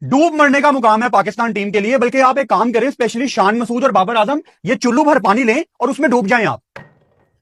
डूब मरने का मुकाम है पाकिस्तान टीम के लिए। बल्कि आप एक काम करें, स्पेशली शान मसूद और बाबर आजम, ये चुल्लू भर पानी लें और उसमें डूब जाएं, आप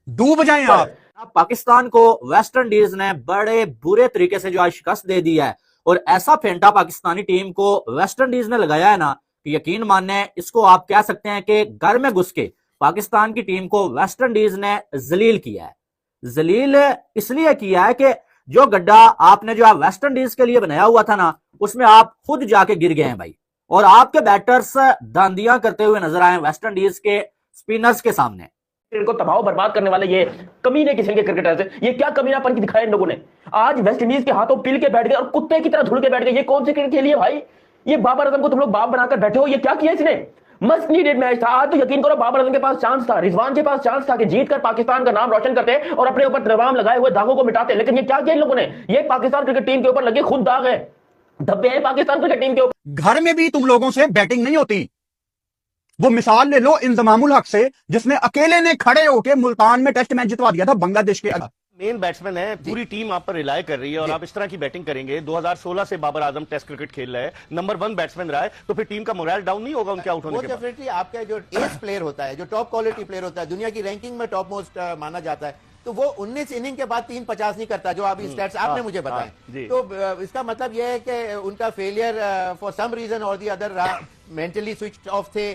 डूब जाएं आप। पाकिस्तान को वेस्ट इंडीज ने बड़े बुरे तरीके से जो आज शिकस्त दे दी है, और ऐसा फेंटा पाकिस्तानी टीम को वेस्ट इंडीज ने लगाया है ना कि यकीन मानने, इसको आप कह सकते हैं कि घर में घुस के पाकिस्तान की टीम को वेस्ट इंडीज ने जलील किया है। जलील इसलिए किया है कि जो गड्ढा आपने जो वेस्ट इंडीज के लिए बनाया हुआ था ना, उसमें आप खुद जाके गिर गए हैं भाई। और आपके बैटर्स दांदियां करते हुए नजर आए वेस्ट इंडीज के स्पिनर्स के सामने। इनको तबाह बर्बाद करने वाले ये कमीने किस्म के क्रिकेटर्स हैं। ये क्या कमीनापन की दिखाया इन लोगों ने। आज वेस्ट इंडीज के हाथों पिल के बैठ गए और कुत्ते की तरह धुल के बैठ गए। ये कौन सी क्रिकेट खेली है भाई? ये बाबर आजम को तुम लोग बाप बनाकर बैठे हो। ये क्या किया इसने? मस्ट नीडेड मैच था आज। तो यकीन करो बाबर आजम के पास चांस था, रिजवान के पास चांस था कि जीत कर पाकिस्तान का नाम रोशन करते और अपने ऊपर तमाम लगाए हुए दागों को मिटाते। लेकिन ये क्या किया इन लोगों ने? ये पाकिस्तान क्रिकेट टीम के ऊपर लगे खुद दाग है, धब्बे हैं पाकिस्तान क्रिकेट टीम के ऊपर। घर में भी तुम लोगों से बैटिंग नहीं होती। वो मिसाल ले लो इंजमामुल हक से, जिसने अकेले ने खड़े होकर मुल्तान में टेस्ट मैच जितवा दिया था बांग्लादेश के। मेन बैट्समैन है, पूरी टीम आप पर रिलाय कर रही है और आप इस तरह की बैटिंग करेंगे। 2016 से बाबर आजम टेस्ट क्रिकेट खेल रहा है, नंबर 1 बैट्समैन रहा है, तो फिर टीम का मोरल डाउन नहीं होगा उनके आउट होने के बाद? डेफिनेटली आपका जो एस प्लेयर होता है, जो टॉप क्वालिटी प्लेयर होता है, दुनिया की रैंकिंग में टॉप मोस्ट माना जाता है, तो वो 19 इनिंग के बाद 350 नहीं करता, जो अभी स्टैट्स आपने मुझे बताए। तो इसका मतलब यह है कि उनका फेलियर फॉर सम रीजन और दी अदर रहा। मेंटली स्विच ऑफ थे,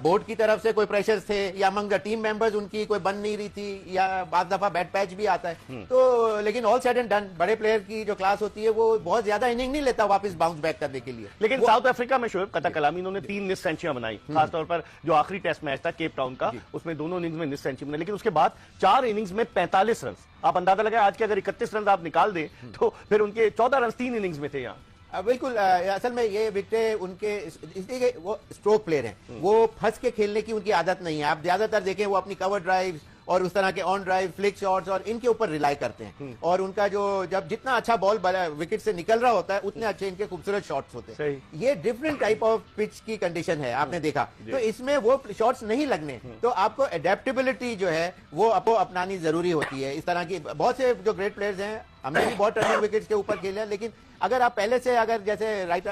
बोर्ड की तरफ से कोई प्रेशर थे, या अमंग द टीम मेंबर्स उनकी कोई बन नहीं रही थी, या बाद दफा बैट पैच भी आता है। तो लेकिन ऑल सेड एंड डन, बड़े प्लेयर की जो क्लास होती है वो बहुत ज्यादा इनिंग नहीं लेता वापस बाउंस बैक करने के लिए। लेकिन साउथ अफ्रीका में शोएब कता कलामी इन्होंने 3 मिस सेंचुरियां बनाई, खासतौर पर जो आखिरी टेस्ट मैच था केप टाउन का, उसमें दोनों इनिंग्स में मिस सेंचुरी बनाई। लेकिन उसके बाद 4 इनिंग्स में 45 रन। आप अंदाजा लगाए आज के अगर 31 रन आप निकाल दें तो फिर उनके 14 रन 3 इनिंग्स में थे। यहाँ बिल्कुल, असल में ये विकेटें उनके इसलिए वो स्ट्रोक प्लेयर हैं, वो फंस के खेलने की उनकी आदत नहीं है। आप ज्यादातर देखें वो अपनी कवर ड्राइव और उस तरह के ऑन ड्राइव फ्लिक शॉट्स और इनके ऊपर रिलाई करते हैं। और उनका जो जब जितना अच्छा बॉल विकेट से निकल रहा होता है उतने अच्छे इनके खूबसूरत शॉट्स होते हैं। ये डिफरेंट टाइप ऑफ पिच की कंडीशन है, आपने देखा। तो इसमें वो शॉट्स नहीं लगने, तो आपको एडेप्टेबिलिटी जो है वो आपको अपनानी जरूरी होती है। इस तरह की बहुत से जो ग्रेट प्लेयर्स हैं, हमने भी बहुत टर्निंग विकेट्स के ऊपर खेले हैं, लेकिन अगर आप पहले से अगर जैसे right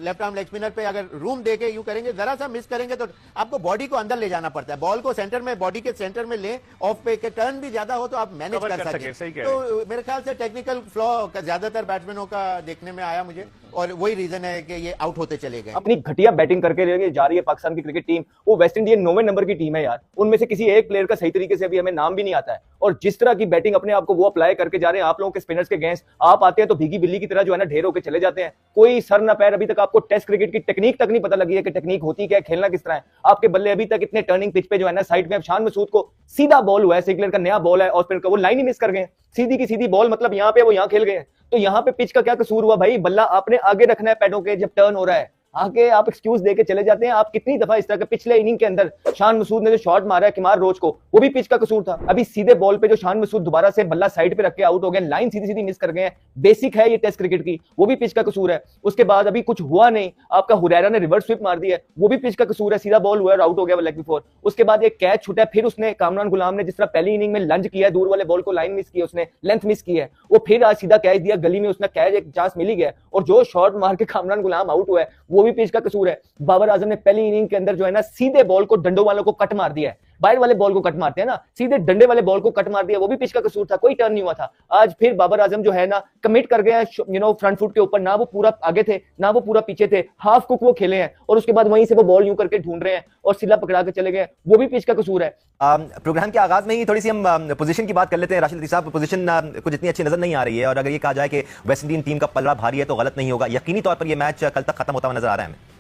left arm leg spinner पे अगर रूम देके यूं करेंगे, जरा सा मिस करेंगे तो आपको बॉडी को अंदर ले जाना पड़ता है। बॉल को सेंटर में, बॉडी के सेंटर में ले, ऑफ पे के टर्न भी ज्यादा हो तो आप मैनेज कर सकें। तो मेरे ख्याल से टेक्निकल फ्लॉ ज्यादातर बैट्समैनों का देखने में आया मुझे, और वही रीजन है कि ये आउट होते चले गए। अपनी घटिया बैटिंग करके जा रही है पाकिस्तान की क्रिकेट टीम। वो वेस्ट इंडीज 9वें नंबर की टीम है यार, उनमें से किसी एक प्लेयर का सही तरीके से अभी हमें नाम भी नहीं आता है। और जिस तरह की बैटिंग अपने आप को वो अप्लाई करके जा रहे हैं आप लोगों के स्पिनर्स के अगेंस्ट, आप आते हैं तो भीगी बिल्ली की तरह जो है ना ढेर होकर चले जाते हैं। कोई सर ना पैर, अभी तक आपको टेस्ट क्रिकेट की टेक्निक तक नहीं पता लगी है कि टेक्निक होती क्या है, खेलना किस तरह है। आपके बल्ले अभी तक इतने टर्निंग पिच पे जो है ना साइड में, शान मसूद को सीधा बॉल हुआ है, सिग्लर का नया बॉल है और स्पिनर का वो लाइन ही मिस कर गए, सीधी की सीधी बॉल, मतलब यहाँ पे वो यहाँ खेल गए। तो यहाँ पे पिच का क्या कसूर हुआ भाई? बल्ला आपने आगे रखना है पैडों के, जब टर्न हो रहा है आगे आप एक्सक्यूज देके चले जाते हैं। आप कितनी दफा इस तरह के पिछले इनिंग के अंदर शान मसूद ने जो शॉट मारा है किमार रोज को, वो भी पिच का कसूर था। अभी सीधे बॉल पे जो शान मसूद दोबारा से बल्ला साइड पे रख के आउट हो गए, लाइन सीधी सीधी मिस कर गए हैं। बेसिक है ये टेस्ट क्रिकेट की, वो भी पिच का कसूर है। उसके बाद अभी कुछ हुआ नहीं, आपका हुरैरा ने रिवर्स स्विप मार दिया, वो भी पिच का कसूर है। सीधा बॉल हुआ है, आउट हो गया लेग बिफोर। उसके बाद एक कैच छूटा, फिर उसने कामरान गुलाम ने जिस तरह पहली इनिंग में लंज किया, दूर वाले बॉल को लाइन मिस की, उसने लेंथ मिस की है, वो फिर आज सीधा कैच दिया गली में, उसने कैच एक चांस मिल ही गया। और जो शॉट मार के कामरान गुलाम आउट हुआ है वो भी पिच का कसूर है। बाबर आजम ने पहली इनिंग के अंदर जो है ना सीधे बॉल को डंडों वालों को कट मार दिया है, बाहर वाले बॉल को कट मारते हैं ना, सीधे डंडे वाले बॉल को कट मार दिया, वो भी पिच का कसूर था, कोई टर्न नहीं हुआ था। आज फिर बाबर आजम जो है ना कमिट कर गया फ्रंट फुट के ऊपर, ना वो पूरा आगे थे ना वो पूरा पीछे थे, हाफ कुक वो खेले हैं और उसके बाद वहीं से वो बॉल यूं करके ढूंढ रहे हैं और सिला पकड़ा के चले गए, वो भी पिच का कसूर है। प्रोग्राम के आगाज में ही थोड़ी सी हम पोजीशन की बात कर लेते हैं। राशिद लतीफ साहब, पोजीशन कुछ इतनी अच्छी नजर नहीं आ रही है, और अगर ये कहा जाए कि वेस्ट इंडीज टीम का पलड़ा भारी है तो गलत नहीं होगा। यकीनी तौर पर यह मैच कल तक खत्म होता हुआ नजर आ रहा है हमें।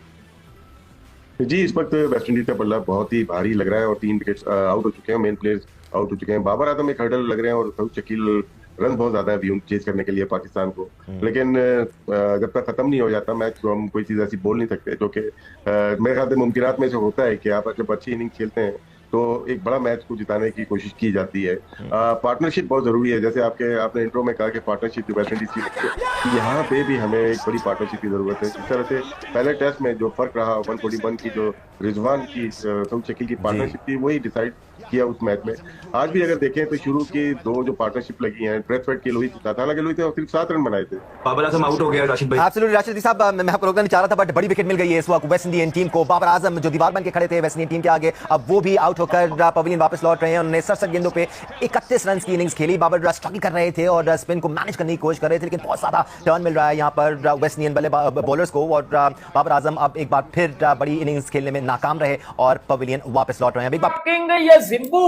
जी, इस वक्त वेस्ट इंडीज का पल्ला बहुत ही भारी लग रहा है और 3 विकेट आउट हो चुके हैं, मेन प्लेयर्स आउट हो चुके हैं। बाबर आजम एक हर्डल लग रहे हैं और सऊद शकील रन बहुत ज्यादा है चेज करने के लिए पाकिस्तान को। लेकिन जब तक खत्म नहीं हो जाता मैच तो हम कोई चीज ऐसी बोल नहीं सकते, जो कि मेरे ख्याल से मुमकिनात में से होता है कि आप जब अच्छी इनिंग खेलते हैं तो एक बड़ा मैच को जिताने की कोशिश की जाती है। पार्टनरशिप बहुत जरूरी है, जैसे आपने इंट्रो में कहा कि पार्टनरशिप वेस्ट इंडीज की, यहाँ पे भी हमें एक बड़ी पार्टनरशिप की जरूरत है। जिस तरह से पहले टेस्ट में जो फर्क रहा 141 की, जो रिजवान की सऊद शकील की पार्टनरशिप थी, वही डिसाइड किया उस मैच में। आज भी अगर देखें तो शुरू की दो जो पार्टनरशिप लगी हैं, ब्रेथवेट की लोही था, हालांकि लोही थे सिर्फ 7 रन बनाए थे। बाबर आजम आउट हो गया राशिद भाई। एब्सोल्युटली राशिद साहब, मैं आपको रोकना नहीं चाह रहा था, बट बड़ी विकेट मिल गई है इस वक्त वेस्ट इंडियन टीम को। बाबर आजम जो दीवार बन के खड़े थे वेस्ट इंडियन टीम के आगे, अब वो भी आउट होकर पवेलियन वापस लौट रहे हैं। उन्होंने 67 गेंदों पे 31 रन की इनिंग्स खेली। बाबर स्ट्रगल कर रहे थे और स्पिन को मैनेज करने की कोशिश कर रहे थे, लेकिन बहुत ज्यादा टर्न मिल रहा है यहाँ पर वेस्ट इंडियन बॉलर्स को, और बाबर आजम अब एक बार फिर बड़ी इनिंग्स खेलने में नाकाम रहे और पवेलियन वापस लौट रहे हैं। किंग ये जिम्बू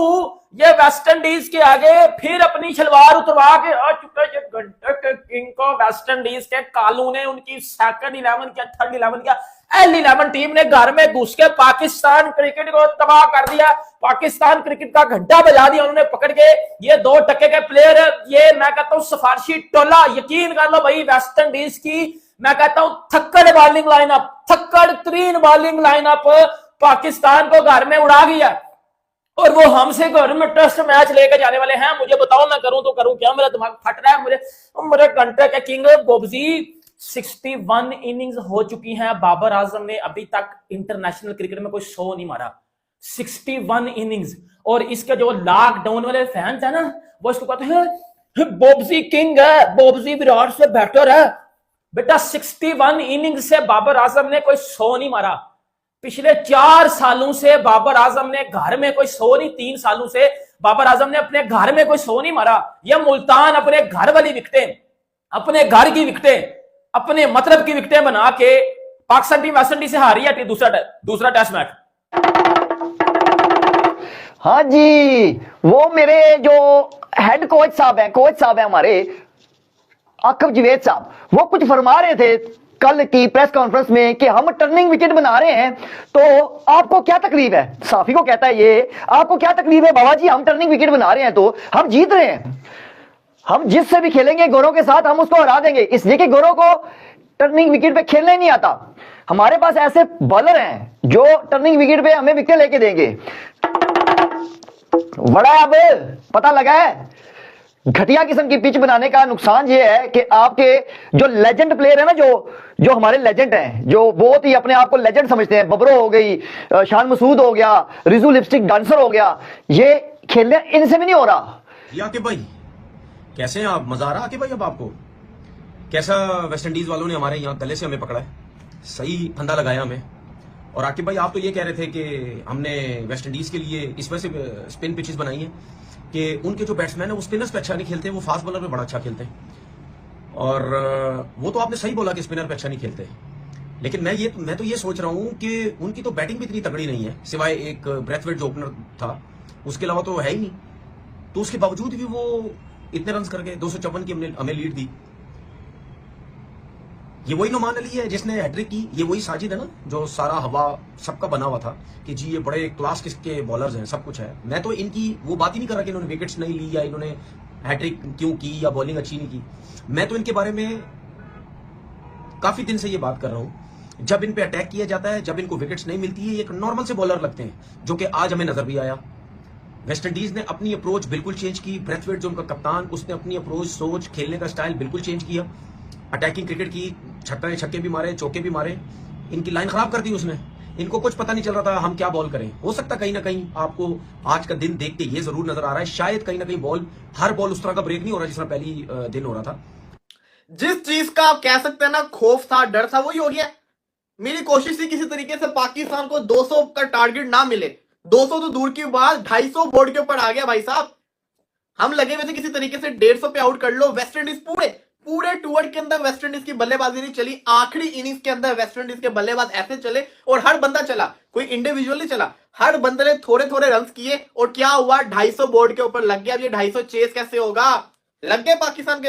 ये वेस्ट इंडीज के आगे फिर अपनी शलवार उतरवा के आ चुका है। घंटे के किंग को वेस्ट इंडीज के कालू ने उनकी सेकंड 11 किया, थर्ड 11 किया, L11 टीम ने घर में घुस के पाकिस्तान क्रिकेट को तबाह कर दिया। पाकिस्तान क्रिकेट का घंटा बजा दिया उन्होंने पकड़ के। ये 2 टके के प्लेयर, ये मैं कहता हूं सिफारशी टोला, यकीन कर लो भाई वेस्ट इंडीज की, मैं कहता हूं थक्कड़ बॉलिंग लाइनअप, थक्कड़ तरीन बॉलिंग लाइनअप पाकिस्तान को घर में उड़ा गया। और वो हमसे घर में टेस्ट मैच लेकर जाने वाले हैं। मुझे बताओ मैं करूं तो करूं क्या, मेरा दिमाग फट रहा है। मेरे घंटे के किंग बोबजी 61 इनिंग्स हो चुकी हैं। बाबर आजम ने अभी तक इंटरनेशनल क्रिकेट में कोई 100 नहीं मारा। 61 इनिंग्स। और इसके जो लॉकडाउन वाले फैंस है ना, वो इसको कहते हैं बोबजी किंग है, बोबजी विराट से बेटर है। बेटा 61 इनिंग्स से बाबर आजम ने कोई 100 नहीं मारा। पिछले 4 सालों से बाबर आजम ने घर में कोई 100 नहीं, 3 सालों से बाबर आजम ने अपने घर में कोई 100 नहीं मारा। यह मुल्तान अपने घर वाली विकेटें, अपने घर की विकेटें, अपने मतलब की विकेटें बना के पाकिस्तान टीम वेस्ट इंडीज से हारी है दूसरा टेस्ट मैच। हाँ जी, वो मेरे जो हेड कोच साहब हैं हमारे आकिब जवेद साहब, वो कुछ फरमा रहे थे कल की प्रेस कॉन्फ्रेंस में कि हम टर्निंग विकेट बना रहे हैं। तो आपको क्या तकलीफ है? साफी को कहता है ये, आपको क्या तकलीफ है बाबा जी, हम टर्निंग विकेट बना रहे हैं तो हम जीत रहे हैं। हम जिससे भी खेलेंगे गोरों के साथ हम उसको हरा देंगे, इसलिए कि गोरों को टर्निंग विकेट पे खेलना ही नहीं आता। हमारे पास ऐसे बॉलर हैं जो टर्निंग विकेट पे हमें विकेट लेके देंगे। बड़ा अब पता लगा है घटिया किस्म की पिच बनाने का नुकसान ये है कि आपके जो लेजेंड प्लेयर है ना, जो हमारे लेजेंड हैं, जो बहुत ही अपने आप को लेजेंड समझते हैं, बबरो हो गई, शान मसूद हो गया, रिजू लिपस्टिक डांसर हो गया, ये खेलने इनसे भी नहीं हो रहा। आकिब भाई कैसे हैं आप? मजा आ रहा आकिब भाई अब आपको? कैसा वेस्ट इंडीज वालों ने हमारे यहाँ गले से हमें पकड़ा है, सही फंदा लगाया हमें। और आकिब भाई आप तो ये कह रहे थे कि हमने वेस्ट इंडीज के लिए इस वजह से स्पिन पिचेस बनाई हैं कि उनके जो बैट्समैन है वो स्पिनर्स पे अच्छा नहीं खेलते, वो फास्ट बॉलर पे बड़ा अच्छा खेलते हैं। और वो तो आपने सही बोला कि स्पिनर पे अच्छा नहीं खेलते, लेकिन मैं तो ये सोच रहा हूं कि उनकी तो बैटिंग भी इतनी तगड़ी नहीं है, सिवाय एक ब्रेथवेट जो ओपनर था, उसके अलावा तो है ही नहीं। तो उसके बावजूद भी वो इतने रन करके 254 की हमें लीड दी। ये वही नुमान अली है जिसने हैट्रिक की, ये वही साजिद है ना जो सारा हवा सबका बना हुआ था कि जी ये बड़े क्लास किसके बॉलर्स हैं, सब कुछ है। मैं तो इनकी वो बात ही नहीं कर रहा कि इन्होंने विकेट्स नहीं ली या इन्होंने हैट्रिक क्यों की या बॉलिंग अच्छी नहीं की। मैं तो इनके बारे में काफी दिन से ये बात कर रहा हूं। जब इन पे अटैक किया जाता है, जब इनको विकेट्स नहीं मिलती है, ये एक नॉर्मल से बॉलर लगते हैं, जो कि आज हमें नजर भी आया। वेस्ट इंडीज ने अपनी अप्रोच बिल्कुल चेंज की। ब्रेथवेट जो उनका कप्तान, उसने अपनी अप्रोच, सोच, खेलने का स्टाइल बिल्कुल चेंज किया। अटैकिंग क्रिकेट की, छक्के भी मारे, चौके भी मारे, इनकी लाइन खराब कर दी उसने। इनको कुछ पता नहीं चल रहा था हम क्या बॉल करें। हो सकता कहीं ना कहीं आपको आज का दिन देख के ये जरूर नजर आ रहा है, शायद कहीं ना कहीं हर बॉल उस तरह का ब्रेक नहीं हो रहा जिस तरह पहली दिन हो रहा था। जिस चीज का आप कह सकते हैं ना खौफ था, डर था, वही हो गया। मेरी कोशिश थी किसी तरीके से पाकिस्तान को 200 का टारगेट ना मिले। 200 तो दूर की बात, 250 बोर्ड के ऊपर आ गया भाई साहब। हम लगे हुए थे किसी तरीके से 150 पे आउट कर लो। वेस्ट इंडीज पूरे टूर के अंदर वेस्ट इंडीज की बल्लेबाजी नहीं चली। आखिरी इनिंग्स के अंदर वेस्ट इंडीज के बल्लेबाज ऐसे चले और हर बंदा चला, कोई इंडिविजुअल नहीं चला, हर बंदे ने थोड़े थोड़े रन किए और क्या हुआ, 250 बोर्ड के ऊपर लग गया। अब ये 250 चेस कैसे होगा? लग गए पाकिस्तान के